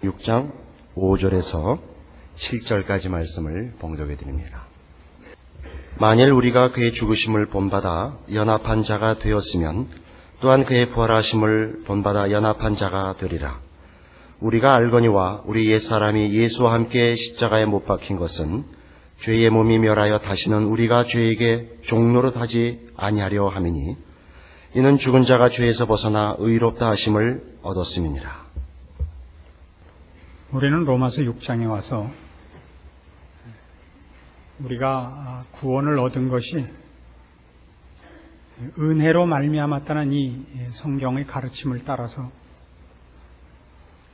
6장 5절에서 7절까지 말씀을 봉독해 드립니다. 만일 우리가 그의 죽으심을 본받아 연합한 자가 되었으면 또한 그의 부활하심을 본받아 연합한 자가 되리라. 우리가 알거니와 우리 옛사람이 예수와 함께 십자가에 못 박힌 것은 죄의 몸이 멸하여 다시는 우리가 죄에게 종노릇하지 아니하려 함이니 이는 죽은 자가 죄에서 벗어나 의롭다 하심을 얻었음이니라. 우리는 로마서 6장에 와서 우리가 구원을 얻은 것이 은혜로 말미암았다는 이 성경의 가르침을 따라서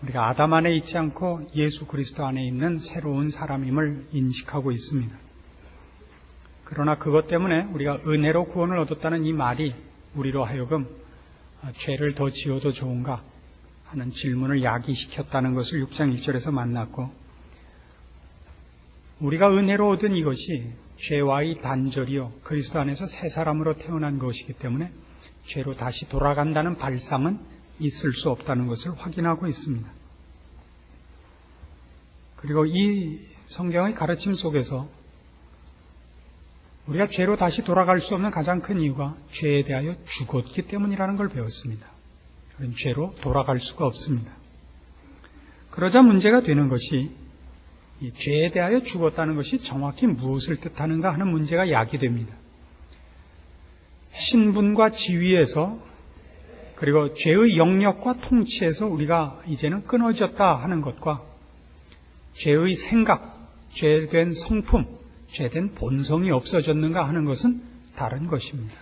우리가 아담 안에 있지 않고 예수 그리스도 안에 있는 새로운 사람임을 인식하고 있습니다. 그러나 그것 때문에 우리가 은혜로 구원을 얻었다는 이 말이 우리로 하여금 죄를 더 지어도 좋은가 하는 질문을 야기시켰다는 것을 6장 1절에서 만났고, 우리가 은혜로 얻은 이것이 죄와의 단절이요 그리스도 안에서 새 사람으로 태어난 것이기 때문에 죄로 다시 돌아간다는 발상은 있을 수 없다는 것을 확인하고 있습니다. 그리고 이 성경의 가르침 속에서 우리가 죄로 다시 돌아갈 수 없는 가장 큰 이유가 죄에 대하여 죽었기 때문이라는 걸 배웠습니다. 그런 죄로 돌아갈 수가 없습니다. 그러자 문제가 되는 것이 이 죄에 대하여 죽었다는 것이 정확히 무엇을 뜻하는가 하는 문제가 야기됩니다. 신분과 지위에서 그리고 죄의 영역과 통치에서 우리가 이제는 끊어졌다 하는 것과 죄의 생각, 죄된 성품, 죄된 본성이 없어졌는가 하는 것은 다른 것입니다.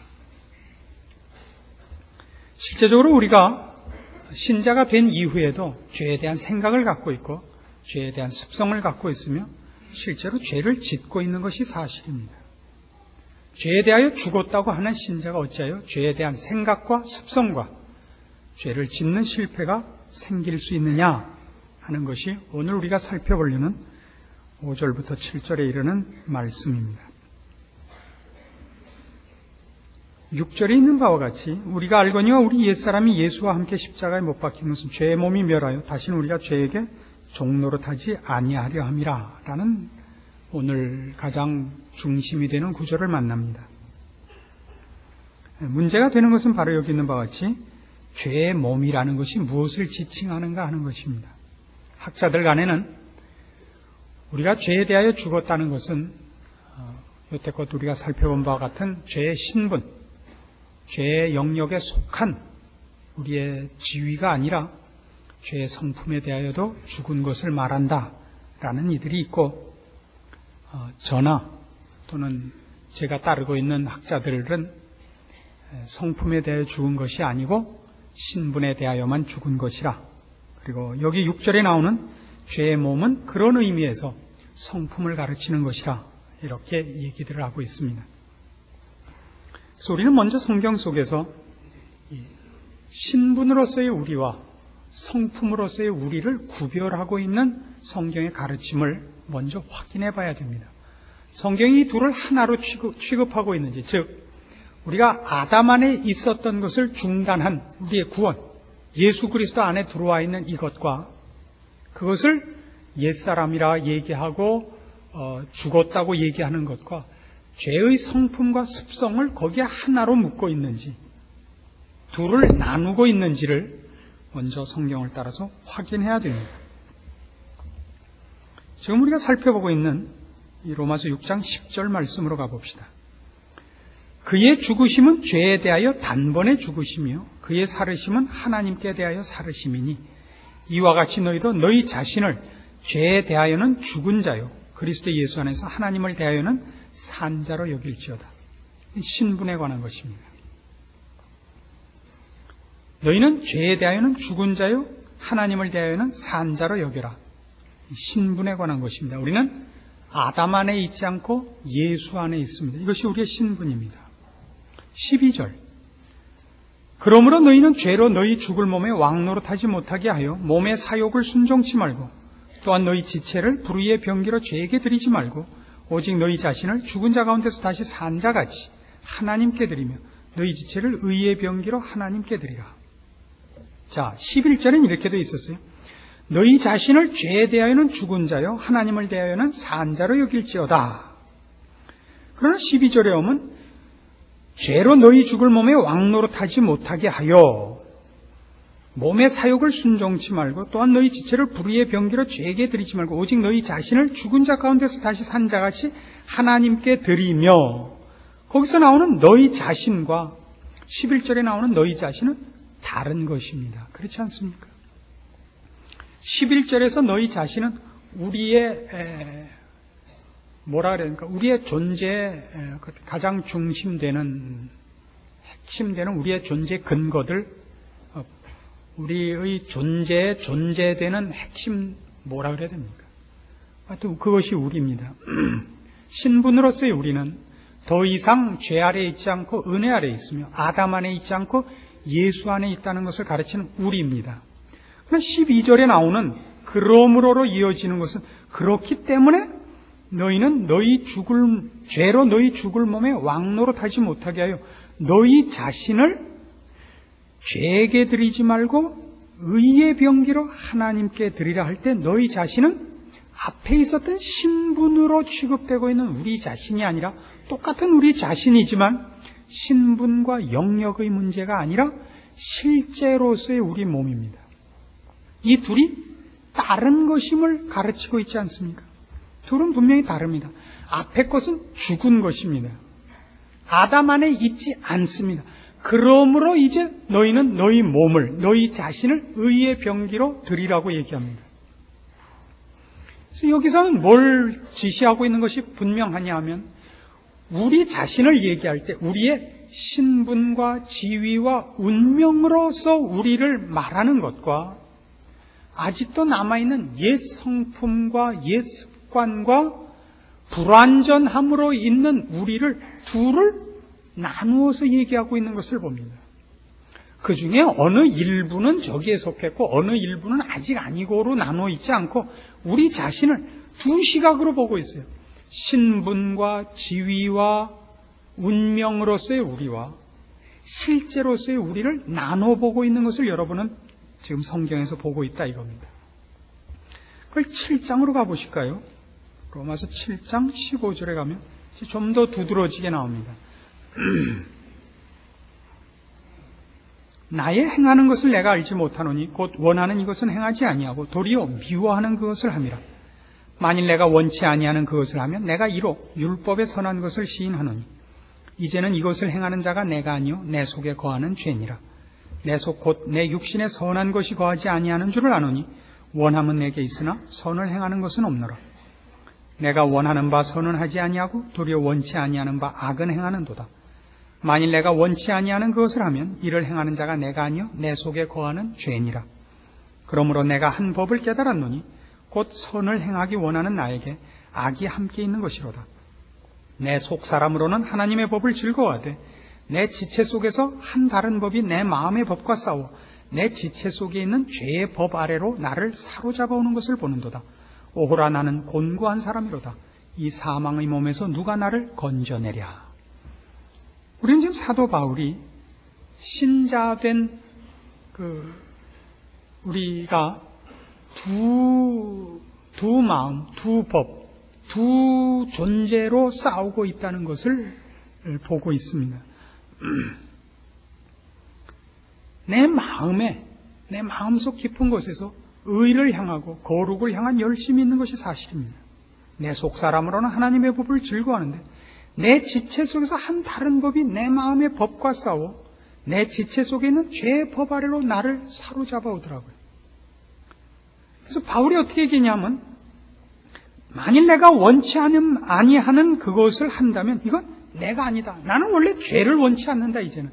실제적으로 우리가 신자가 된 이후에도 죄에 대한 생각을 갖고 있고 죄에 대한 습성을 갖고 있으며 실제로 죄를 짓고 있는 것이 사실입니다. 죄에 대하여 죽었다고 하는 신자가 어찌하여 죄에 대한 생각과 습성과 죄를 짓는 실패가 생길 수 있느냐 하는 것이 오늘 우리가 살펴보려는 5절부터 7절에 이르는 말씀입니다. 6절에 있는 바와 같이 우리가 알거니와 우리 옛사람이 예수와 함께 십자가에 못 박힌 것은 죄의 몸이 멸하여 다시는 우리가 죄에게 종노릇하지 아니하려 함이라 라는 오늘 가장 중심이 되는 구절을 만납니다. 문제가 되는 것은 바로 여기 있는 바와 같이 죄의 몸이라는 것이 무엇을 지칭하는가 하는 것입니다. 학자들 간에는 우리가 죄에 대하여 죽었다는 것은 여태껏 우리가 살펴본 바와 같은 죄의 신분, 죄의 영역에 속한 우리의 지위가 아니라 죄의 성품에 대하여도 죽은 것을 말한다라는 이들이 있고, 저나 또는 제가 따르고 있는 학자들은 성품에 대해 죽은 것이 아니고 신분에 대하여만 죽은 것이라, 그리고 여기 6절에 나오는 죄의 몸은 그런 의미에서 성품을 가르치는 것이라 이렇게 얘기들을 하고 있습니다. 그래서 우리는 먼저 성경 속에서 신분으로서의 우리와 성품으로서의 우리를 구별하고 있는 성경의 가르침을 먼저 확인해 봐야 됩니다. 성경이 이 둘을 하나로 취급하고 있는지, 즉 우리가 아담 안에 있었던 것을 중단한 우리의 구원, 예수 그리스도 안에 들어와 있는 이것과 그것을 옛사람이라 얘기하고 죽었다고 얘기하는 것과 죄의 성품과 습성을 거기에 하나로 묶고 있는지, 둘을 나누고 있는지를 먼저 성경을 따라서 확인해야 됩니다. 지금 우리가 살펴보고 있는 이 로마서 6장 10절 말씀으로 가봅시다. 그의 죽으심은 죄에 대하여 단번에 죽으시며 그의 살으심은 하나님께 대하여 살으심이니 이와 같이 너희도 너희 자신을 죄에 대하여는 죽은 자요 그리스도 예수 안에서 하나님을 대하여는 산 자로 여길지어다. 신분에 관한 것입니다. 너희는 죄에 대하여는 죽은 자요 하나님을 대하여는 산 자로 여겨라. 신분에 관한 것입니다. 우리는 아담 안에 있지 않고 예수 안에 있습니다. 이것이 우리의 신분입니다. 12절. 그러므로 너희는 죄로 너희 죽을 몸에 왕노릇하지 못하게 하여 몸의 사욕을 순종치 말고 또한 너희 지체를 불의의 병기로 죄에게 드리지 말고 오직 너희 자신을 죽은 자 가운데서 다시 산 자같이 하나님께 드리며 너희 지체를 의의 병기로 하나님께 드리라. 자, 11절엔 이렇게 돼 있었어요. 너희 자신을 죄에 대하여는 죽은 자요 하나님을 대하여는 산 자로 여길지어다. 그러나 12절에 오면 죄로 너희 죽을 몸에 왕노릇하지 못하게 하여 몸의 사욕을 순종치 말고 또한 너희 지체를 불의의 병기로 죄에게 드리지 말고 오직 너희 자신을 죽은 자 가운데서 다시 산 자같이 하나님께 드리며, 거기서 나오는 너희 자신과 11절에 나오는 너희 자신은 다른 것입니다. 그렇지 않습니까? 11절에서 너희 자신은 우리의 우리의 존재의 가장 중심되는, 핵심되는 우리의 존재 근거들, 우리의 존재에 존재되는 핵심, 뭐라 그래야 됩니까? 하여튼 그것이 우리입니다. 신분으로서의 우리는 더 이상 죄 아래에 있지 않고 은혜 아래에 있으며 아담 안에 있지 않고 예수 안에 있다는 것을 가르치는 우리입니다. 그러나 12절에 나오는 그러므로로 이어지는 것은 그렇기 때문에 너희는 죄로 너희 죽을 몸에 왕노릇하지 못하게 하여 너희 자신을 죄에게 드리지 말고 의의 병기로 하나님께 드리라 할 때 너희 자신은 앞에 있었던 신분으로 취급되고 있는 우리 자신이 아니라 똑같은 우리 자신이지만 신분과 영역의 문제가 아니라 실제로서의 우리 몸입니다. 이 둘이 다른 것임을 가르치고 있지 않습니까? 둘은 분명히 다릅니다. 앞에 것은 죽은 것입니다. 아담 안에 있지 않습니다. 그러므로 이제 너희는 너희 몸을, 너희 자신을 의의 병기로 드리라고 얘기합니다. 그래서 여기서는 뭘 지시하고 있는 것이 분명하냐 하면 우리 자신을 얘기할 때 우리의 신분과 지위와 운명으로서 우리를 말하는 것과 아직도 남아있는 옛 성품과 옛 습관과 불완전함으로 있는 우리를 둘을 나누어서 얘기하고 있는 것을 봅니다. 그 중에 어느 일부는 저기에 속했고 어느 일부는 아직 아니고로 나누어 있지 않고 우리 자신을 두 시각으로 보고 있어요. 신분과 지위와 운명으로서의 우리와 실제로서의 우리를 나눠보고 있는 것을 여러분은 지금 성경에서 보고 있다 이겁니다. 그걸 7장으로 가보실까요? 로마서 7장 15절에 가면 좀 더 두드러지게 나옵니다. 나의 행하는 것을 내가 알지 못하노니 곧 원하는 이것은 행하지 아니하고 도리어 미워하는 그것을 함이라. 만일 내가 원치 아니하는 그것을 하면 내가 이로 율법에 선한 것을 시인하노니 이제는 이것을 행하는 자가 내가 아니요 내 속에 거하는 죄니라. 내 속 곧 내 육신에 선한 것이 거하지 아니하는 줄을 아노니 원함은 내게 있으나 선을 행하는 것은 없노라. 내가 원하는 바 선은 하지 아니하고 도리어 원치 아니하는 바 악은 행하는도다. 만일 내가 원치 아니하는 그것을 하면 이를 행하는 자가 내가 아니요 내 속에 거하는 죄니라. 그러므로 내가 한 법을 깨달았노니 곧 선을 행하기 원하는 나에게 악이 함께 있는 것이로다. 내 속 사람으로는 하나님의 법을 즐거워하되 내 지체 속에서 한 다른 법이 내 마음의 법과 싸워 내 지체 속에 있는 죄의 법 아래로 나를 사로잡아 오는 것을 보는도다. 오호라 나는 곤고한 사람이로다. 이 사망의 몸에서 누가 나를 건져내랴. 우리는 지금 사도 바울이 신자된 우리가 두 마음, 두 법, 두 존재로 싸우고 있다는 것을 보고 있습니다. 내 마음속 깊은 곳에서 의를 향하고 거룩을 향한 열심이 있는 것이 사실입니다. 내 속사람으로는 하나님의 법을 즐거워하는데 내 지체 속에서 한 다른 법이 내 마음의 법과 싸워 내 지체 속에 있는 죄의 법 아래로 나를 사로잡아 오더라고요. 그래서 바울이 어떻게 얘기냐면 만일 내가 원치 아니하는 그것을 한다면 이건 내가 아니다. 나는 원래 죄를 원치 않는다 이제는.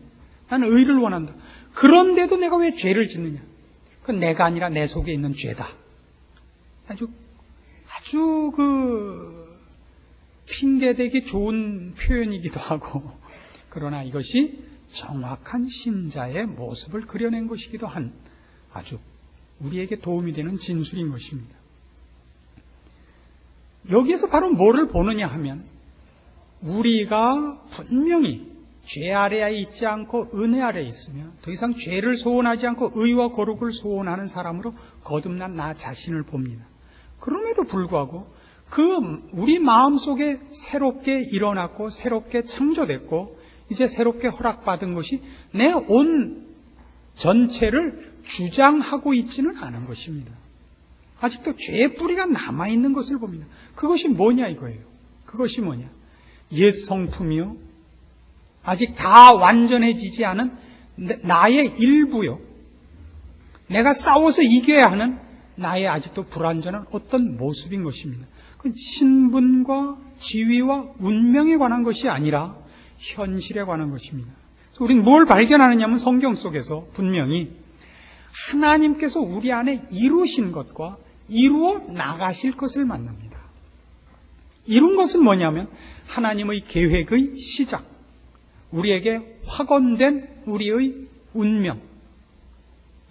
나는 의를 원한다. 그런데도 내가 왜 죄를 짓느냐. 그건 내가 아니라 내 속에 있는 죄다. 아주 핑계대기 좋은 표현이기도 하고 그러나 이것이 정확한 신자의 모습을 그려낸 것이기도 한 아주 우리에게 도움이 되는 진술인 것입니다. 여기에서 바로 뭐를 보느냐 하면 우리가 분명히 죄 아래에 있지 않고 은혜 아래에 있으며 더 이상 죄를 소원하지 않고 의와 거룩을 소원하는 사람으로 거듭난 나 자신을 봅니다. 그럼에도 불구하고 우리 마음속에 새롭게 일어났고 새롭게 창조됐고 이제 새롭게 허락받은 것이 내 온 전체를 주장하고 있지는 않은 것입니다. 아직도 죄의 뿌리가 남아있는 것을 봅니다. 그것이 뭐냐 이거예요. 그것이 뭐냐. 옛 성품이요. 아직 다 완전해지지 않은 나의 일부요. 내가 싸워서 이겨야 하는 나의 아직도 불완전한 어떤 모습인 것입니다. 그건 신분과 지위와 운명에 관한 것이 아니라 현실에 관한 것입니다. 그래서 우리는 뭘 발견하느냐면 성경 속에서 분명히 하나님께서 우리 안에 이루신 것과 이루어 나가실 것을 만납니다. 이룬 것은 뭐냐면 하나님의 계획의 시작, 우리에게 확언된 우리의 운명,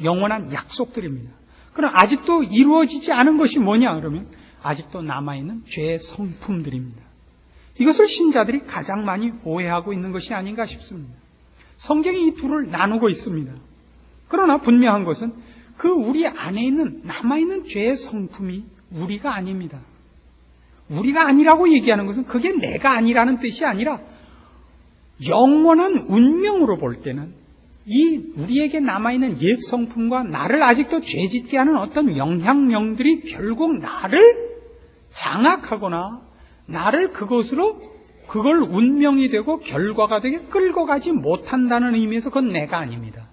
영원한 약속들입니다. 그러나 아직도 이루어지지 않은 것이 뭐냐 그러면 아직도 남아있는 죄의 성품들입니다. 이것을 신자들이 가장 많이 오해하고 있는 것이 아닌가 싶습니다. 성경이 이 둘을 나누고 있습니다. 그러나 분명한 것은 그 우리 안에 있는 남아있는 죄의 성품이 우리가 아닙니다. 우리가 아니라고 얘기하는 것은 그게 내가 아니라는 뜻이 아니라 영원한 운명으로 볼 때는 이 우리에게 남아있는 옛 성품과 나를 아직도 죄짓게 하는 어떤 영향력들이 결국 나를 장악하거나 나를 그걸 운명이 되고 결과가 되게 끌고 가지 못한다는 의미에서 그건 내가 아닙니다.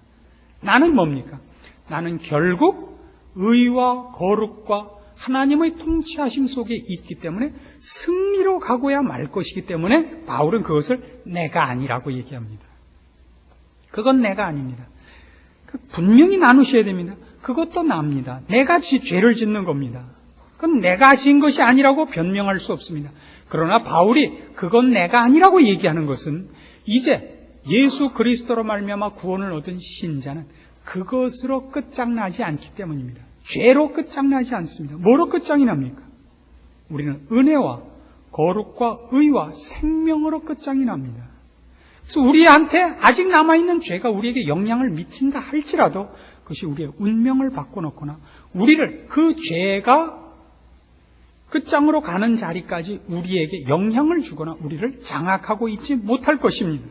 나는 뭡니까? 나는 결국 의와 거룩과 하나님의 통치하심 속에 있기 때문에 승리로 가고야 말 것이기 때문에 바울은 그것을 내가 아니라고 얘기합니다. 그건 내가 아닙니다. 분명히 나누셔야 됩니다. 그것도 납니다. 내가 죄를 짓는 겁니다. 그건 내가 지은 것이 아니라고 변명할 수 없습니다. 그러나 바울이 그건 내가 아니라고 얘기하는 것은 이제 예수 그리스도로 말미암아 구원을 얻은 신자는 그것으로 끝장나지 않기 때문입니다. 죄로 끝장나지 않습니다. 뭐로 끝장이 납니까? 우리는 은혜와 거룩과 의와 생명으로 끝장이 납니다. 그래서 우리한테 아직 남아있는 죄가 우리에게 영향을 미친다 할지라도 그것이 우리의 운명을 바꿔놓거나 우리를 그 죄가 끝장으로 가는 자리까지 우리에게 영향을 주거나 우리를 장악하고 있지 못할 것입니다.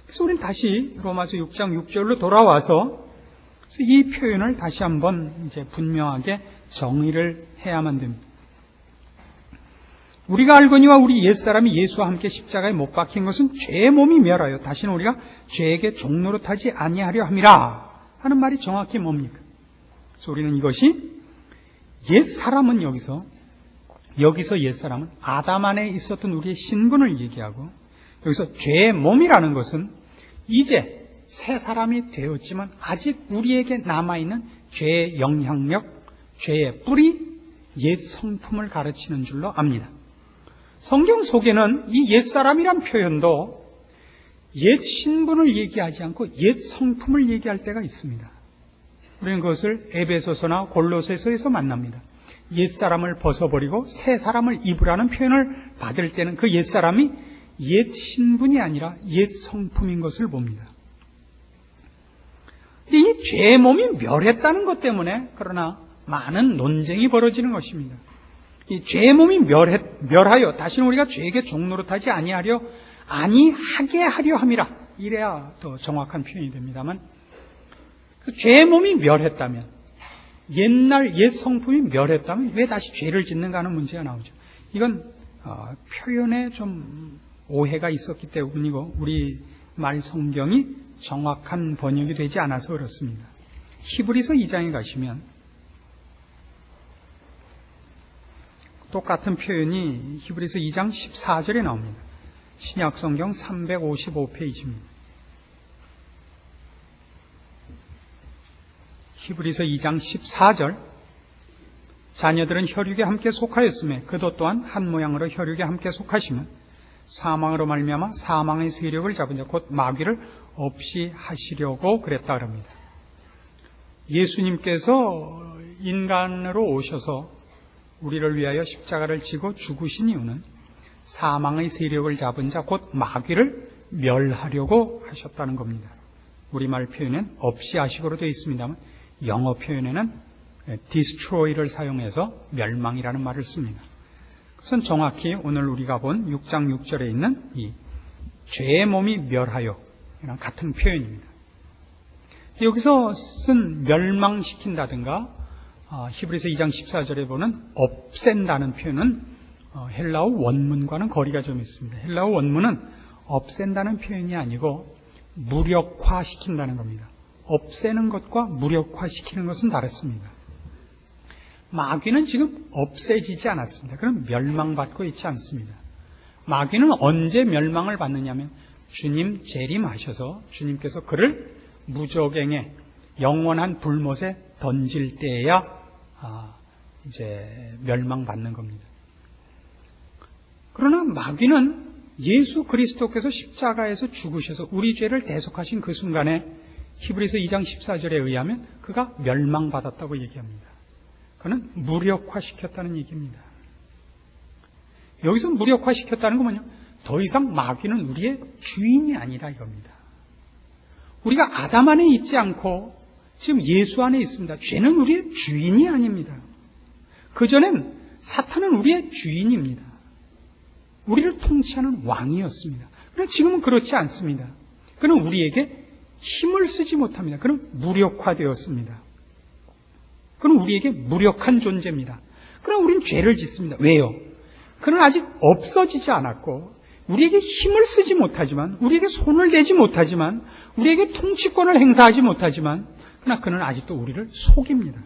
그래서 우리는 다시 로마서 6장 6절로 돌아와서 이 표현을 다시 한번 이제 분명하게 정의를 해야만 됩니다. 우리가 알거니와 우리 옛사람이 예수와 함께 십자가에 못 박힌 것은 죄의 몸이 멸하여 다시는 우리가 죄에게 종노릇하지 아니하려 함이라 하는 말이 정확히 뭡니까? 그래서 우리는 이것이 옛사람은 여기서 옛사람은 아담 안에 있었던 우리의 신분을 얘기하고 여기서 죄의 몸이라는 것은 이제 새 사람이 되었지만 아직 우리에게 남아있는 죄의 영향력, 죄의 뿌리, 옛 성품을 가르치는 줄로 압니다. 성경 속에는 이 옛사람이란 표현도 옛 신분을 얘기하지 않고 옛 성품을 얘기할 때가 있습니다. 우리는 그것을 에베소서나 골로새서에서 만납니다. 옛사람을 벗어버리고 새 사람을 입으라는 표현을 받을 때는 그 옛사람이 옛 신분이 아니라 옛 성품인 것을 봅니다. 이 죄의 몸이 멸했다는 것 때문에 그러나 많은 논쟁이 벌어지는 것입니다. 이 죄의 몸이 멸하여 다시는 우리가 죄에게 종노릇하지 아니하게 하려 함이라 이래야 더 정확한 표현이 됩니다만 그 죄의 몸이 멸했다면 옛날 옛 성품이 멸했다면 왜 다시 죄를 짓는가 하는 문제가 나오죠. 이건 표현에 좀 오해가 있었기 때문이고 우리 말 성경이 정확한 번역이 되지 않아서 그렇습니다. 히브리서 2장에 가시면 똑같은 표현이 히브리서 2장 14절에 나옵니다. 신약 성경 355페이지입니다. 히브리서 2장 14절 자녀들은 혈육에 함께 속하였으며 그도 또한 한 모양으로 혈육에 함께 속하시면 사망으로 말미암아 사망의 세력을 잡은 자 곧 마귀를 없이 하시려고 그랬다 그럽니다. 예수님께서 인간으로 오셔서 우리를 위하여 십자가를 지고 죽으신 이유는 사망의 세력을 잡은 자 곧 마귀를 멸하려고 하셨다는 겁니다. 우리말 표현은 없이 하시고로 되어 있습니다만 영어 표현에는 destroy를 사용해서 멸망이라는 말을 씁니다. 그것은 정확히 오늘 우리가 본 6장 6절에 있는 이 죄의 몸이 멸하여 이런 같은 표현입니다. 여기서 쓴 멸망시킨다든가 히브리서 2장 14절에 보는 없앤다는 표현은 헬라어 원문과는 거리가 좀 있습니다. 헬라어 원문은 없앤다는 표현이 아니고 무력화시킨다는 겁니다. 없애는 것과 무력화시키는 것은 다릅니다. 마귀는 지금 없애지지 않았습니다. 그럼 멸망받고 있지 않습니다. 마귀는 언제 멸망을 받느냐면 주님 재림하셔서 주님께서 그를 무저갱에 영원한 불못에 던질 때에야 이제 멸망받는 겁니다. 그러나 마귀는 예수 그리스도께서 십자가에서 죽으셔서 우리 죄를 대속하신 그 순간에 히브리서 2장 14절에 의하면 그가 멸망받았다고 얘기합니다. 그는 무력화시켰다는 얘기입니다. 여기서 무력화시켰다는 건 뭐냐? 더 이상 마귀는 우리의 주인이 아니라 이겁니다. 우리가 아담 안에 있지 않고 지금 예수 안에 있습니다. 죄는 우리의 주인이 아닙니다. 그전엔 사탄은 우리의 주인입니다. 우리를 통치하는 왕이었습니다. 그러나 지금은 그렇지 않습니다. 그는 우리에게 힘을 쓰지 못합니다. 그는 무력화되었습니다. 그는 우리에게 무력한 존재입니다. 그러나 우리는 죄를 짓습니다. 왜요? 그는 아직 없어지지 않았고 우리에게 힘을 쓰지 못하지만 우리에게 손을 대지 못하지만 우리에게 통치권을 행사하지 못하지만 그러나 그는 아직도 우리를 속입니다.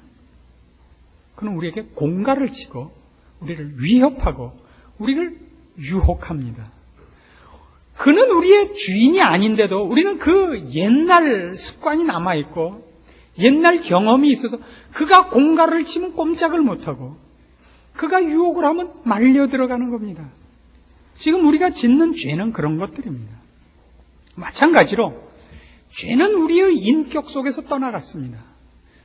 그는 우리에게 공갈을 치고 우리를 위협하고 우리를 유혹합니다. 그는 우리의 주인이 아닌데도 우리는 그 옛날 습관이 남아있고 옛날 경험이 있어서 그가 공갈을 치면 꼼짝을 못하고 그가 유혹을 하면 말려 들어가는 겁니다. 지금 우리가 짓는 죄는 그런 것들입니다. 마찬가지로 죄는 우리의 인격 속에서 떠나갔습니다.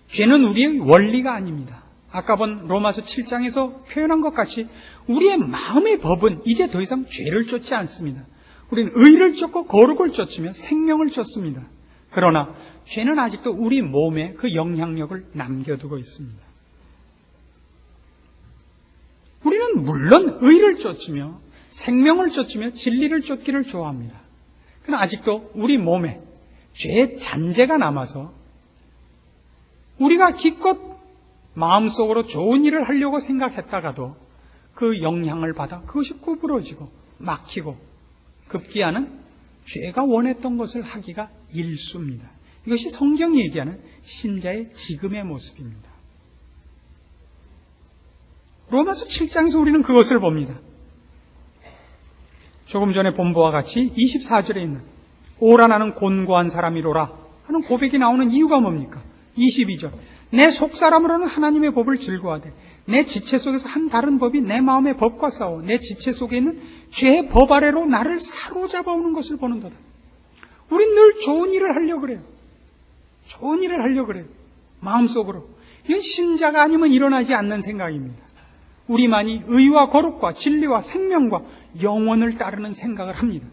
죄는 우리의 원리가 아닙니다. 아까 본 로마서 7장에서 표현한 것 같이 우리의 마음의 법은 이제 더 이상 죄를 쫓지 않습니다. 우리는 의를 쫓고 거룩을 쫓으며 생명을 쫓습니다. 그러나 죄는 아직도 우리 몸에 그 영향력을 남겨두고 있습니다. 우리는 물론 의를 쫓으며 생명을 쫓으며 진리를 쫓기를 좋아합니다. 그러나 아직도 우리 몸에 죄의 잔재가 남아서 우리가 기껏 마음속으로 좋은 일을 하려고 생각했다가도 그 영향을 받아 그것이 구부러지고 막히고 급기야는 죄가 원했던 것을 하기가 일쑤입니다. 이것이 성경이 얘기하는 신자의 지금의 모습입니다. 로마서 7장에서 우리는 그것을 봅니다. 조금 전에 본 바와 같이 24절에 있는 오라 나는 곤고한 사람이로라 하는 고백이 나오는 이유가 뭡니까? 22절 내 속사람으로는 하나님의 법을 즐거워하되 내 지체 속에서 한 다른 법이 내 마음의 법과 싸워 내 지체 속에 있는 죄의 법 아래로 나를 사로잡아오는 것을 보는도다. 우린 늘 좋은 일을 하려고 그래요. 좋은 일을 하려고 그래요. 마음속으로. 이건 신자가 아니면 일어나지 않는 생각입니다. 우리만이 의와 거룩과 진리와 생명과 영원을 따르는 생각을 합니다.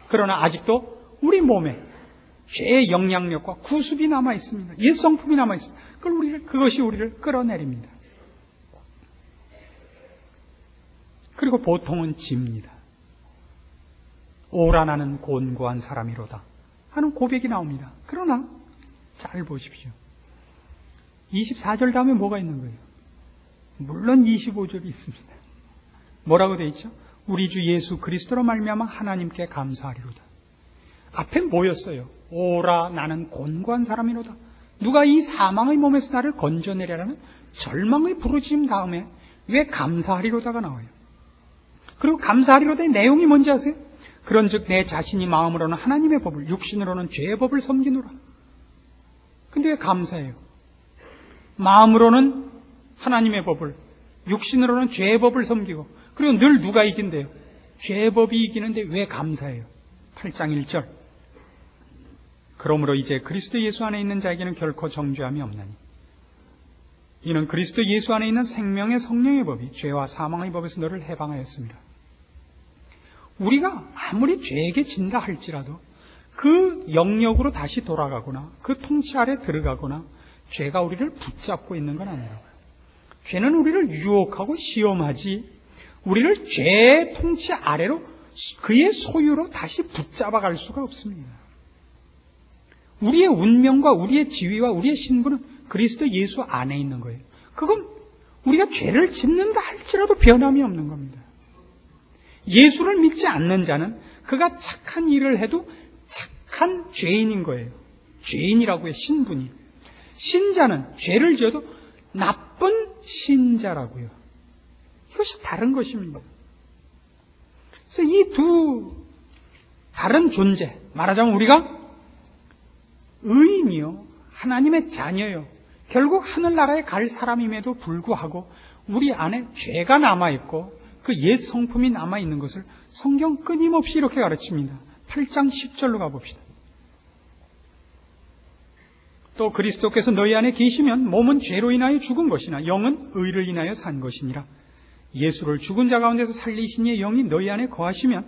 그러나 아직도 우리 몸에 죄의 영향력과 구습이 남아 있습니다. 옛 성품이 남아 있습니다. 그것이 우리를 끌어내립니다. 그리고 보통은 집니다. 오라 나는 곤고한 사람이로다 하는 고백이 나옵니다. 그러나 잘 보십시오. 24절 다음에 뭐가 있는 거예요? 물론 25절이 있습니다. 뭐라고 되어 있죠? 우리 주 예수 그리스도로 말미암아 하나님께 감사하리로다. 앞에 뭐였어요? 오라 나는 곤고한 사람이로다. 누가 이 사망의 몸에서 나를 건져내려는 절망의 부르짖음 다음에 왜 감사하리로다가 나와요? 그리고 감사하리로다의 내용이 뭔지 아세요? 그런즉 내 자신이 마음으로는 하나님의 법을 육신으로는 죄의 법을 섬기노라. 근데 왜 감사해요? 마음으로는 하나님의 법을 육신으로는 죄의 법을 섬기고 그리고 늘 누가 이긴대요? 죄의 법이 이기는데 왜 감사해요? 8장 1절 그러므로 이제 그리스도 예수 안에 있는 자에게는 결코 정죄함이 없나니 이는 그리스도 예수 안에 있는 생명의 성령의 법이 죄와 사망의 법에서 너를 해방하였습니다. 우리가 아무리 죄에게 진다 할지라도 그 영역으로 다시 돌아가거나 그 통치 아래 들어가거나 죄가 우리를 붙잡고 있는 건 아니라고요. 죄는 우리를 유혹하고 시험하지 우리를 죄의 통치 아래로 그의 소유로 다시 붙잡아갈 수가 없습니다. 우리의 운명과 우리의 지위와 우리의 신분은 그리스도 예수 안에 있는 거예요. 그건 우리가 죄를 짓는다 할지라도 변함이 없는 겁니다. 예수를 믿지 않는 자는 그가 착한 일을 해도 착한 죄인인 거예요. 죄인이라고 해요. 신분이. 신자는 죄를 지어도 나쁜 신자라고요. 이것이 다른 것입니다. 그래서 이 두 다른 존재, 말하자면 우리가 의인이요, 하나님의 자녀요, 결국 하늘나라에 갈 사람임에도 불구하고 우리 안에 죄가 남아있고 그 옛 성품이 남아있는 것을 성경 끊임없이 이렇게 가르칩니다. 8장 10절로 가봅시다. 또 그리스도께서 너희 안에 계시면 몸은 죄로 인하여 죽은 것이나 영은 의를 인하여 산 것이니라. 예수를 죽은 자 가운데서 살리신 이의 영이 너희 안에 거하시면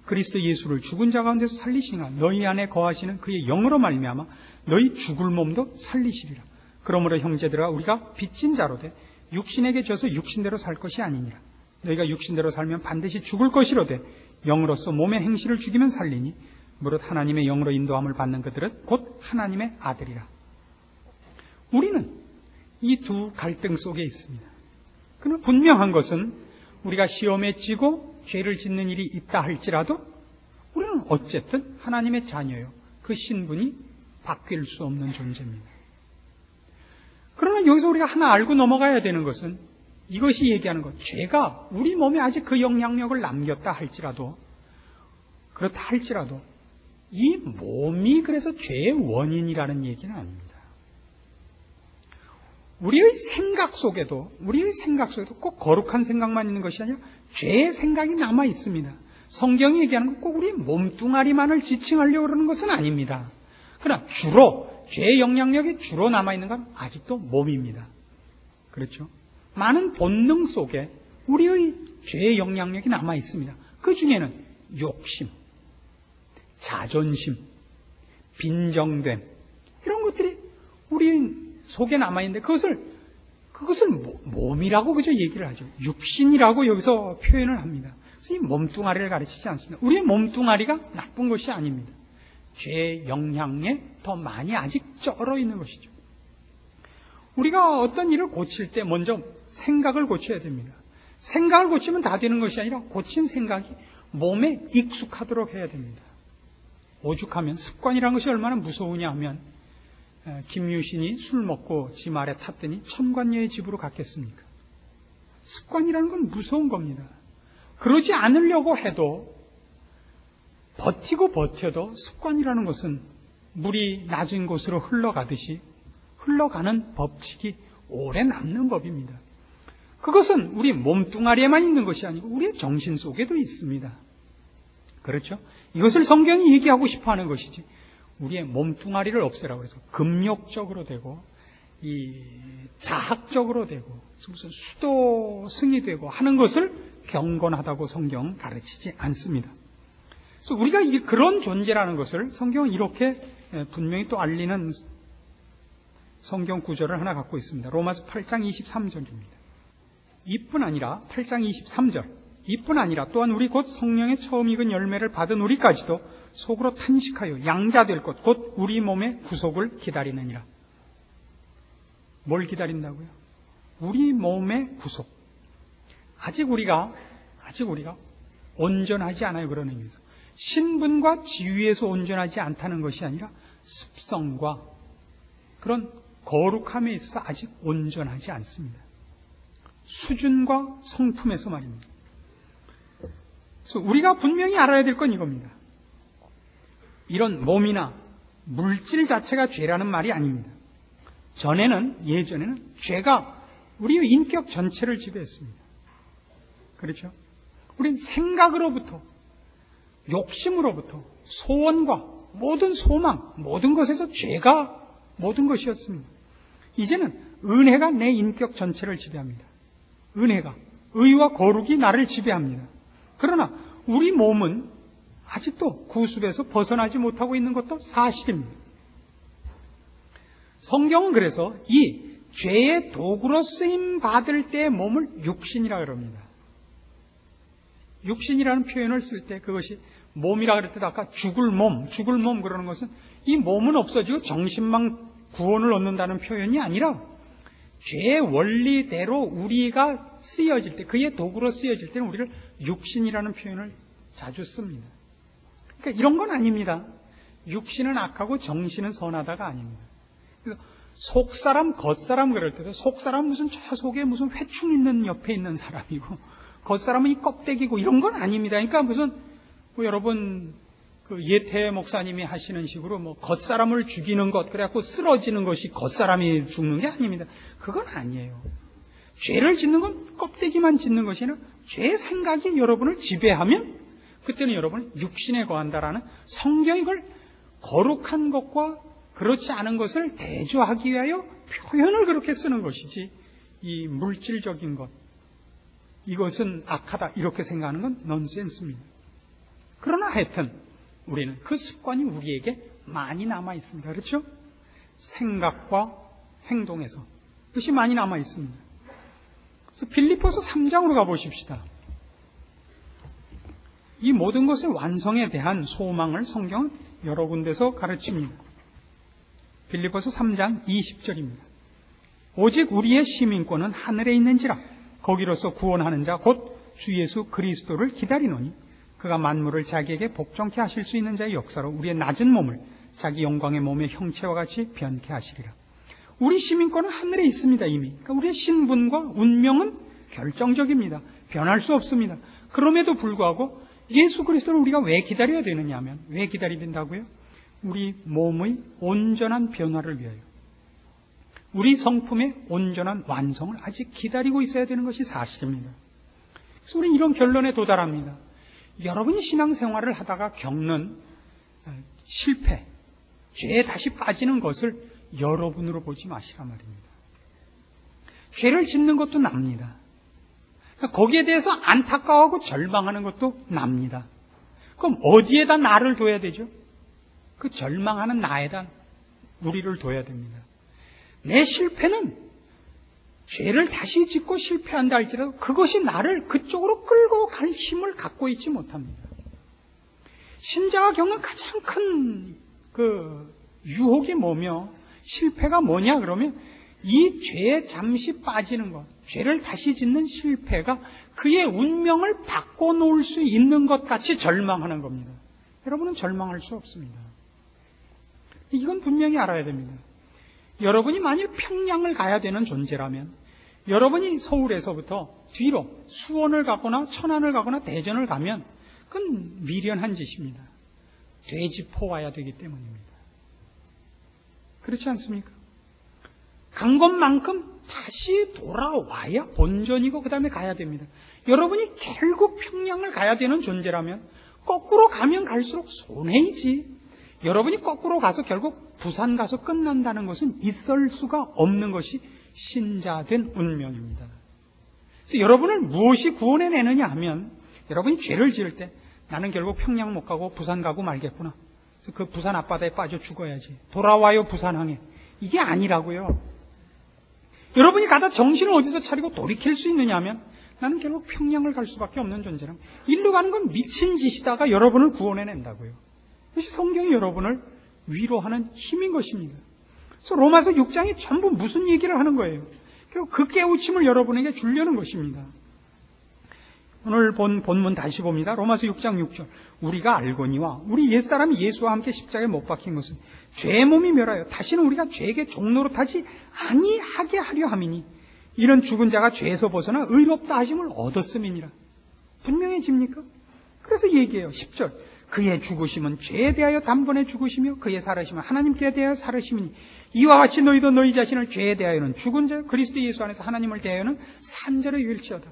그리스도 예수를 죽은 자 가운데서 살리시니가 너희 안에 거하시는 그의 영으로 말미암아 너희 죽을 몸도 살리시리라. 그러므로 형제들아 우리가 빚진 자로 돼 육신에게 져서 육신대로 살 것이 아니니라. 너희가 육신대로 살면 반드시 죽을 것이로되 영으로서 몸의 행실을 죽이면 살리니 무릇 하나님의 영으로 인도함을 받는 그들은 곧 하나님의 아들이라. 우리는 이 두 갈등 속에 있습니다. 그러나 분명한 것은 우리가 시험에 찌고 죄를 짓는 일이 있다 할지라도 우리는 어쨌든 하나님의 자녀요. 그 신분이 바뀔 수 없는 존재입니다. 그러나 여기서 우리가 하나 알고 넘어가야 되는 것은 이것이 얘기하는 것, 죄가 우리 몸에 아직 그 영향력을 남겼다 할지라도, 그렇다 할지라도 이 몸이 그래서 죄의 원인이라는 얘기는 아닙니다. 우리의 생각 속에도 꼭 거룩한 생각만 있는 것이 아니라 죄의 생각이 남아 있습니다. 성경이 얘기하는 건 꼭 우리 몸뚱아리만을 지칭하려고 그러는 것은 아닙니다. 그러나 주로 죄의 영향력이 주로 남아 있는 건 아직도 몸입니다. 그렇죠? 많은 본능 속에 우리의 죄의 영향력이 남아 있습니다. 그 중에는 욕심, 자존심, 빈정됨 이런 것들이 우리 속에 남아있는데 그것을 몸이라고 그저 얘기를 하죠. 육신이라고 여기서 표현을 합니다. 그래서 이 몸뚱아리를 가르치지 않습니다. 우리의 몸뚱아리가 나쁜 것이 아닙니다. 죄의 영향에 더 많이 아직 쩔어 있는 것이죠. 우리가 어떤 일을 고칠 때 먼저 생각을 고쳐야 됩니다. 생각을 고치면 다 되는 것이 아니라 고친 생각이 몸에 익숙하도록 해야 됩니다. 오죽하면 습관이라는 것이 얼마나 무서우냐 하면 김유신이 술 먹고 지 말에 탔더니 천관녀의 집으로 갔겠습니까? 습관이라는 건 무서운 겁니다. 그러지 않으려고 해도 버텨도 습관이라는 것은 물이 낮은 곳으로 흘러가듯이 흘러가는 법칙이 오래 남는 법입니다. 그것은 우리 몸뚱아리에만 있는 것이 아니고 우리의 정신 속에도 있습니다. 그렇죠? 이것을 성경이 얘기하고 싶어하는 것이지 우리의 몸뚱아리를 없애라고 해서 금욕적으로 되고 이 자학적으로 되고 무슨 수도승이 되고 하는 것을 경건하다고 성경은 가르치지 않습니다. 그래서 우리가 그런 존재라는 것을 성경은 이렇게 분명히 또 알리는 성경 구절을 하나 갖고 있습니다. 로마서 8장 23절입니다. 이뿐 아니라 8장 23절 이뿐 아니라 또한 우리 곧 성령의 처음 익은 열매를 받은 우리까지도 속으로 탄식하여 양자될 것 곧 우리 몸의 구속을 기다리느니라. 뭘 기다린다고요? 우리 몸의 구속. 아직 우리가 온전하지 않아요. 그런 의미에서 신분과 지위에서 온전하지 않다는 것이 아니라 습성과 그런 거룩함에 있어서 아직 온전하지 않습니다. 수준과 성품에서 말입니다. 그래서 우리가 분명히 알아야 될 건 이겁니다. 이런 몸이나 물질 자체가 죄라는 말이 아닙니다. 예전에는 죄가 우리의 인격 전체를 지배했습니다. 그렇죠? 우린 생각으로부터, 욕심으로부터, 소원과 모든 소망, 모든 것에서 죄가 모든 것이었습니다. 이제는 은혜가 내 인격 전체를 지배합니다. 은혜가, 의와 거룩이 나를 지배합니다. 그러나 우리 몸은 아직도 구습에서 벗어나지 못하고 있는 것도 사실입니다. 성경은 그래서 이 죄의 도구로 쓰임 받을 때의 몸을 육신이라 그럽니다. 육신이라는 표현을 쓸 때 그것이 몸이라 그럴 때도 아까 죽을 몸 그러는 것은 이 몸은 없어지고 정신만 구원을 얻는다는 표현이 아니라 죄의 원리대로 우리가 쓰여질 때, 그의 도구로 쓰여질 때는 우리를 육신이라는 표현을 자주 씁니다. 그러니까 이런 건 아닙니다. 육신은 악하고 정신은 선하다가 아닙니다. 그래서 속사람, 겉사람 그럴 때도 속사람 무슨 저 속에 무슨 회충 있는 옆에 있는 사람이고 겉사람은 이 껍데기고 이런 건 아닙니다. 그러니까 무슨 여러분 그 예태 목사님이 하시는 식으로 뭐 겉사람을 죽이는 것 그래갖고 쓰러지는 것이 겉사람이 죽는 게 아닙니다. 그건 아니에요. 죄를 짓는 건 껍데기만 짓는 것이 아니라 죄 생각이 여러분을 지배하면 그때는 여러분은 육신에 거한다라는 성경이 이걸 거룩한 것과 그렇지 않은 것을 대조하기 위하여 표현을 그렇게 쓰는 것이지 이 물질적인 것 이것은 악하다 이렇게 생각하는 건 넌센스입니다. 그러나 하여튼 우리는 그 습관이 우리에게 많이 남아 있습니다. 그렇죠? 생각과 행동에서 그것이 많이 남아 있습니다. 그래서 빌립보서 3장으로 가보십시다. 이 모든 것의 완성에 대한 소망을 성경은 여러 군데서 가르칩니다. 빌립보서 3장 20절입니다. 오직 우리의 시민권은 하늘에 있는지라 거기로서 구원하는 자 곧 주 예수 그리스도를 기다리노니 그가 만물을 자기에게 복종케 하실 수 있는 자의 역사로 우리의 낮은 몸을 자기 영광의 몸의 형체와 같이 변케 하시리라. 우리 시민권은 하늘에 있습니다. 이미. 그러니까 우리의 신분과 운명은 결정적입니다. 변할 수 없습니다. 그럼에도 불구하고 예수 그리스도를 우리가 왜 기다려야 되느냐 하면 왜 기다려야 된다고요? 우리 몸의 온전한 변화를 위하여 우리 성품의 온전한 완성을 아직 기다리고 있어야 되는 것이 사실입니다. 그래서 우리는 이런 결론에 도달합니다. 여러분이 신앙생활을 하다가 겪는 실패, 죄에 다시 빠지는 것을 여러분으로 보지 마시란 말입니다. 죄를 짓는 것도 납니다. 거기에 대해서 안타까워하고 절망하는 것도 납니다. 그럼 어디에다 나를 둬야 되죠? 그 절망하는 나에다 우리를 둬야 됩니다. 내 실패는 죄를 다시 짓고 실패한다 할지라도 그것이 나를 그쪽으로 끌고 갈 힘을 갖고 있지 못합니다. 신자가 겪는 가장 큰 유혹이 뭐며 실패가 뭐냐 그러면 이 죄에 잠시 빠지는 것, 죄를 다시 짓는 실패가 그의 운명을 바꿔놓을 수 있는 것 같이 절망하는 겁니다. 여러분은 절망할 수 없습니다. 이건 분명히 알아야 됩니다. 여러분이 만일 평양을 가야 되는 존재라면 여러분이 서울에서부터 뒤로 수원을 가거나 천안을 가거나 대전을 가면 그건 미련한 짓입니다. 되짚어 와야 되기 때문입니다. 그렇지 않습니까? 간 것만큼 다시 돌아와야 본전이고 그 다음에 가야 됩니다. 여러분이 결국 평양을 가야 되는 존재라면 거꾸로 가면 갈수록 손해이지. 여러분이 거꾸로 가서 결국 부산 가서 끝난다는 것은 있을 수가 없는 것이 신자된 운명입니다. 그래서 여러분을 무엇이 구원해내느냐 하면 여러분이 죄를 지을 때 나는 결국 평양 못 가고 부산 가고 말겠구나. 그래서 그 부산 앞바다에 빠져 죽어야지. 돌아와요 부산항에. 이게 아니라고요. 여러분이 가다 정신을 어디서 차리고 돌이킬 수 있느냐 하면 나는 결국 평양을 갈 수밖에 없는 존재라. 일로 가는 건 미친 짓이다가 여러분을 구원해낸다고요. 그것이 성경이 여러분을 위로하는 힘인 것입니다. 그래서 로마서 6장이 전부 무슨 얘기를 하는 거예요? 결국 그 깨우침을 여러분에게 주려는 것입니다. 오늘 본문 다시 봅니다. 로마서 6장 6절. 우리가 알거니와 우리 옛사람이 예수와 함께 십자가에 못 박힌 것은 죄의 몸이 멸하여 다시는 우리가 죄에게 종노릇하지 아니하게 하려 함이니 이런 죽은 자가 죄에서 벗어나 의롭다 하심을 얻었음이니라. 분명해집니까? 그래서 얘기해요. 10절. 그의 죽으심은 죄에 대하여 단번에 죽으시며 그의 살으심은 하나님께 대하여 살으심이니 이와 같이 너희도 너희 자신을 죄에 대하여는 죽은 자 그리스도 예수 안에서 하나님을 대하여는 산자로 유일지어다.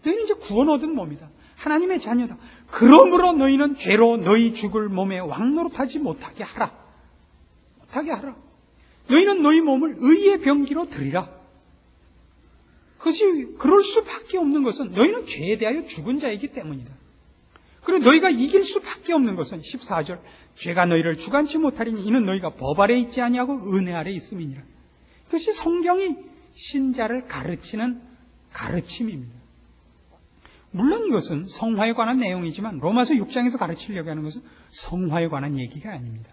너희는 이제 구원 얻은 몸이다. 하나님의 자녀다. 그러므로 너희는 죄로 너희 죽을 몸에 왕노릇하지 못하게 하라. 못하게 하라. 너희는 너희 몸을 의의 병기로 드리라. 그것이 그럴 수밖에 없는 것은 너희는 죄에 대하여 죽은 자이기 때문이다. 그리고 너희가 이길 수밖에 없는 것은 14절 죄가 너희를 주관치 못하리니 이는 너희가 법 아래 있지 아니하고 은혜 아래 있음이니라. 그것이 성경이 신자를 가르치는 가르침입니다. 물론 이것은 성화에 관한 내용이지만 로마서 6장에서 가르치려고 하는 것은 성화에 관한 얘기가 아닙니다.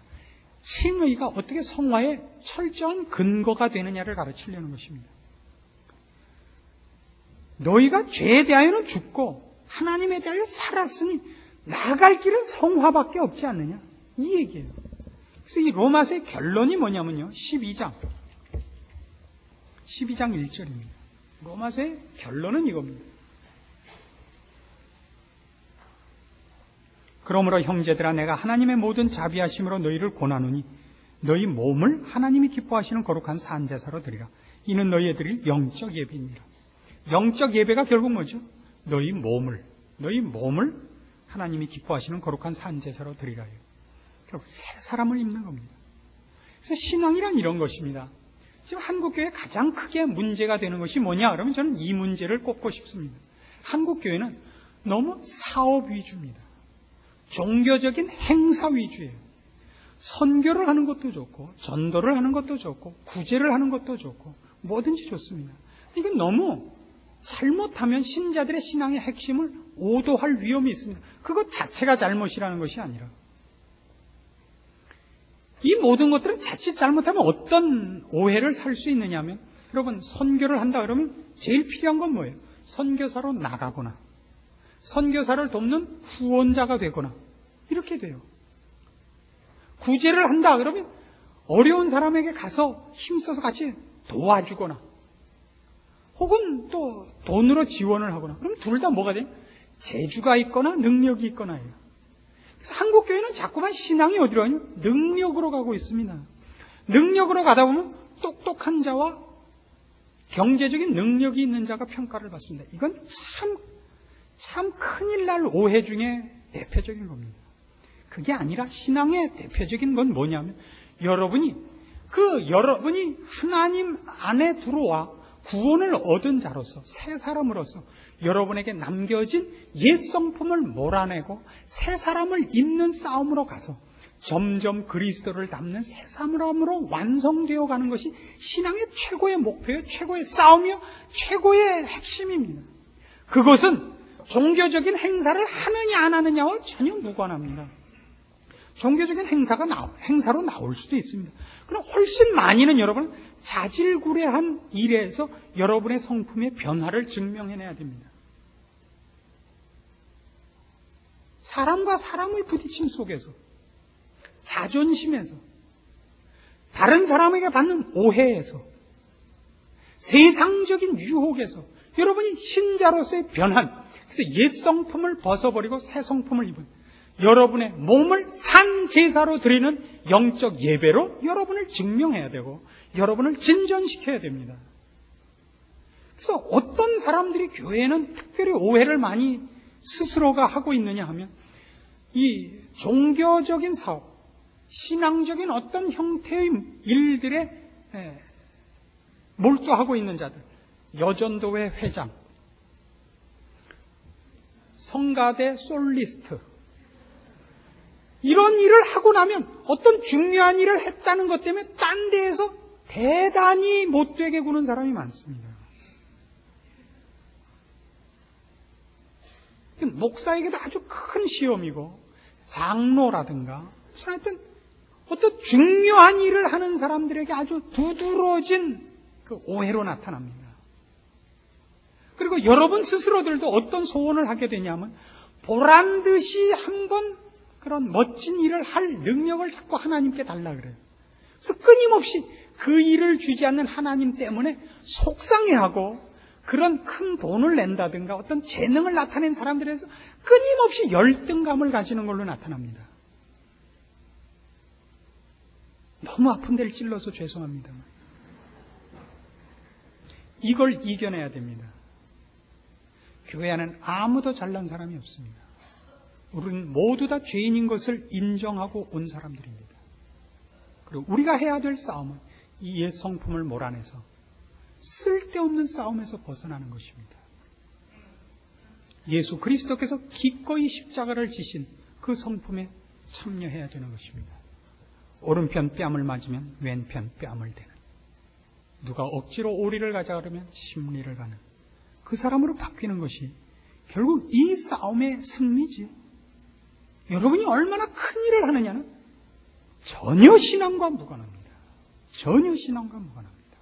칭의가 어떻게 성화의 철저한 근거가 되느냐를 가르치려는 것입니다. 너희가 죄에 대하여는 죽고 하나님에 대하여 살았으니 나아갈 길은 성화밖에 없지 않느냐, 이 얘기예요. 그래서 이 로마서의 결론이 뭐냐면요, 12장 1절입니다. 로마서의 결론은 이겁니다. 그러므로 형제들아, 내가 하나님의 모든 자비하심으로 너희를 권하노니 너희 몸을 하나님이 기뻐하시는 거룩한 산제사로 드리라. 이는 너희에 드릴 영적 예배니라. 영적 예배가 결국 뭐죠? 너희 몸을 하나님이 기뻐하시는 거룩한 산제사로 드리라요. 결국 새 사람을 입는 겁니다. 그래서 신앙이란 이런 것입니다. 지금 한국교회 가장 크게 문제가 되는 것이 뭐냐? 그러면 저는 이 문제를 꼽고 싶습니다. 한국교회는 너무 사업 위주입니다. 종교적인 행사 위주예요. 선교를 하는 것도 좋고, 전도를 하는 것도 좋고, 구제를 하는 것도 좋고, 뭐든지 좋습니다. 이건 너무 잘못하면 신자들의 신앙의 핵심을 오도할 위험이 있습니다. 그것 자체가 잘못이라는 것이 아니라, 이 모든 것들은 자칫 잘못하면 어떤 오해를 살 수 있느냐 하면, 여러분, 선교를 한다 그러면 제일 필요한 건 뭐예요? 선교사로 나가거나 선교사를 돕는 후원자가 되거나 이렇게 돼요. 구제를 한다 그러면 어려운 사람에게 가서 힘써서 같이 도와주거나 혹은 또 돈으로 지원을 하거나, 그럼 둘 다 뭐가 돼요? 재주가 있거나 능력이 있거나예요. 그래서 한국교회는 자꾸만 신앙이 어디로 가냐? 능력으로 가고 있습니다. 능력으로 가다 보면 똑똑한 자와 경제적인 능력이 있는 자가 평가를 받습니다. 이건 참 큰일 날 오해 중에 대표적인 겁니다. 그게 아니라 신앙의 대표적인 건 뭐냐면, 여러분이 하나님 안에 들어와 구원을 얻은 자로서, 새 사람으로서 여러분에게 남겨진 옛 성품을 몰아내고 새 사람을 입는 싸움으로 가서 점점 그리스도를 닮는 새 사람으로 완성되어 가는 것이 신앙의 최고의 목표요, 최고의 싸움이요, 최고의 핵심입니다. 그것은 종교적인 행사를 하느냐 안 하느냐와 전혀 무관합니다. 종교적인 행사로 나올 수도 있습니다. 그럼 훨씬 많이는 여러분 자질구레한 일에서 여러분의 성품의 변화를 증명해내야 됩니다. 사람과 사람의 부딪힘 속에서, 자존심에서, 다른 사람에게 받는 오해에서, 세상적인 유혹에서 여러분이 신자로서의 변한, 그래서 옛 성품을 벗어버리고 새 성품을 입은 여러분의 몸을 산 제사로 드리는 영적 예배로 여러분을 증명해야 되고 여러분을 진전시켜야 됩니다. 그래서 어떤 사람들이 교회에는 특별히 오해를 많이 스스로가 하고 있느냐 하면, 이 종교적인 사업, 신앙적인 어떤 형태의 일들에 몰두하고 있는 자들, 여전도회 회장, 성가대 솔리스트, 이런 일을 하고 나면 어떤 중요한 일을 했다는 것 때문에 딴 데에서 대단히 못되게 구는 사람이 많습니다. 목사에게도 아주 큰 시험이고, 장로라든가 하여튼 어떤 중요한 일을 하는 사람들에게 아주 두드러진 그 오해로 나타납니다. 그리고 여러분 스스로들도 어떤 소원을 하게 되냐면, 보란 듯이 한번 그런 멋진 일을 할 능력을 자꾸 하나님께 달라 그래요. 그래서 끊임없이 그 일을 주지 않는 하나님 때문에 속상해하고, 그런 큰 돈을 낸다든가 어떤 재능을 나타낸 사람들에서 끊임없이 열등감을 가지는 걸로 나타납니다. 너무 아픈 데를 찔러서 죄송합니다. 이걸 이겨내야 됩니다. 교회 안에는 아무도 잘난 사람이 없습니다. 우리는 모두 다 죄인인 것을 인정하고 온 사람들입니다. 그리고 우리가 해야 될 싸움은 이 옛 성품을 몰아내서 쓸데없는 싸움에서 벗어나는 것입니다. 예수 그리스도께서 기꺼이 십자가를 지신 그 성품에 참여해야 되는 것입니다. 오른편 뺨을 맞으면 왼편 뺨을 대는, 누가 억지로 오리를 가자 그러면 심리를 가는 그 사람으로 바뀌는 것이 결국 이 싸움의 승리지요. 여러분이 얼마나 큰 일을 하느냐는 전혀 신앙과 무관합니다. 전혀 신앙과 무관합니다.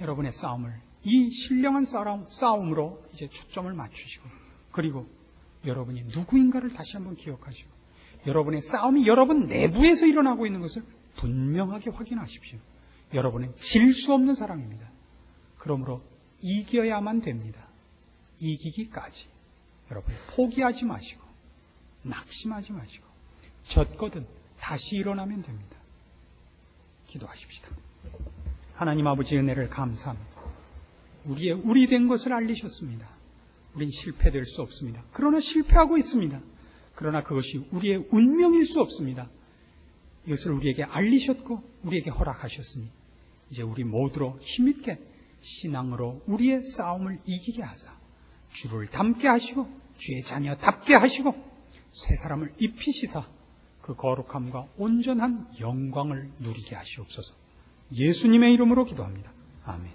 여러분의 싸움을 이 신령한 싸움으로 이제 초점을 맞추시고, 그리고 여러분이 누구인가를 다시 한번 기억하시고, 여러분의 싸움이 여러분 내부에서 일어나고 있는 것을 분명하게 확인하십시오. 여러분은 질 수 없는 사람입니다. 그러므로 이겨야만 됩니다. 이기기까지 여러분 포기하지 마시고 낙심하지 마시고 졌거든 다시 일어나면 됩니다. 기도하십시다. 하나님 아버지 은혜를 감사합니다. 우리의 우리 된 것을 알리셨습니다. 우린 실패될 수 없습니다. 그러나 실패하고 있습니다. 그러나 그것이 우리의 운명일 수 없습니다. 이것을 우리에게 알리셨고 우리에게 허락하셨으니 이제 우리 모두로 힘있게 신앙으로 우리의 싸움을 이기게 하사 주를 닮게 하시고 주의 자녀답게 하시고 새 사람을 입히시사 그 거룩함과 온전한 영광을 누리게 하시옵소서. 예수님의 이름으로 기도합니다. 아멘.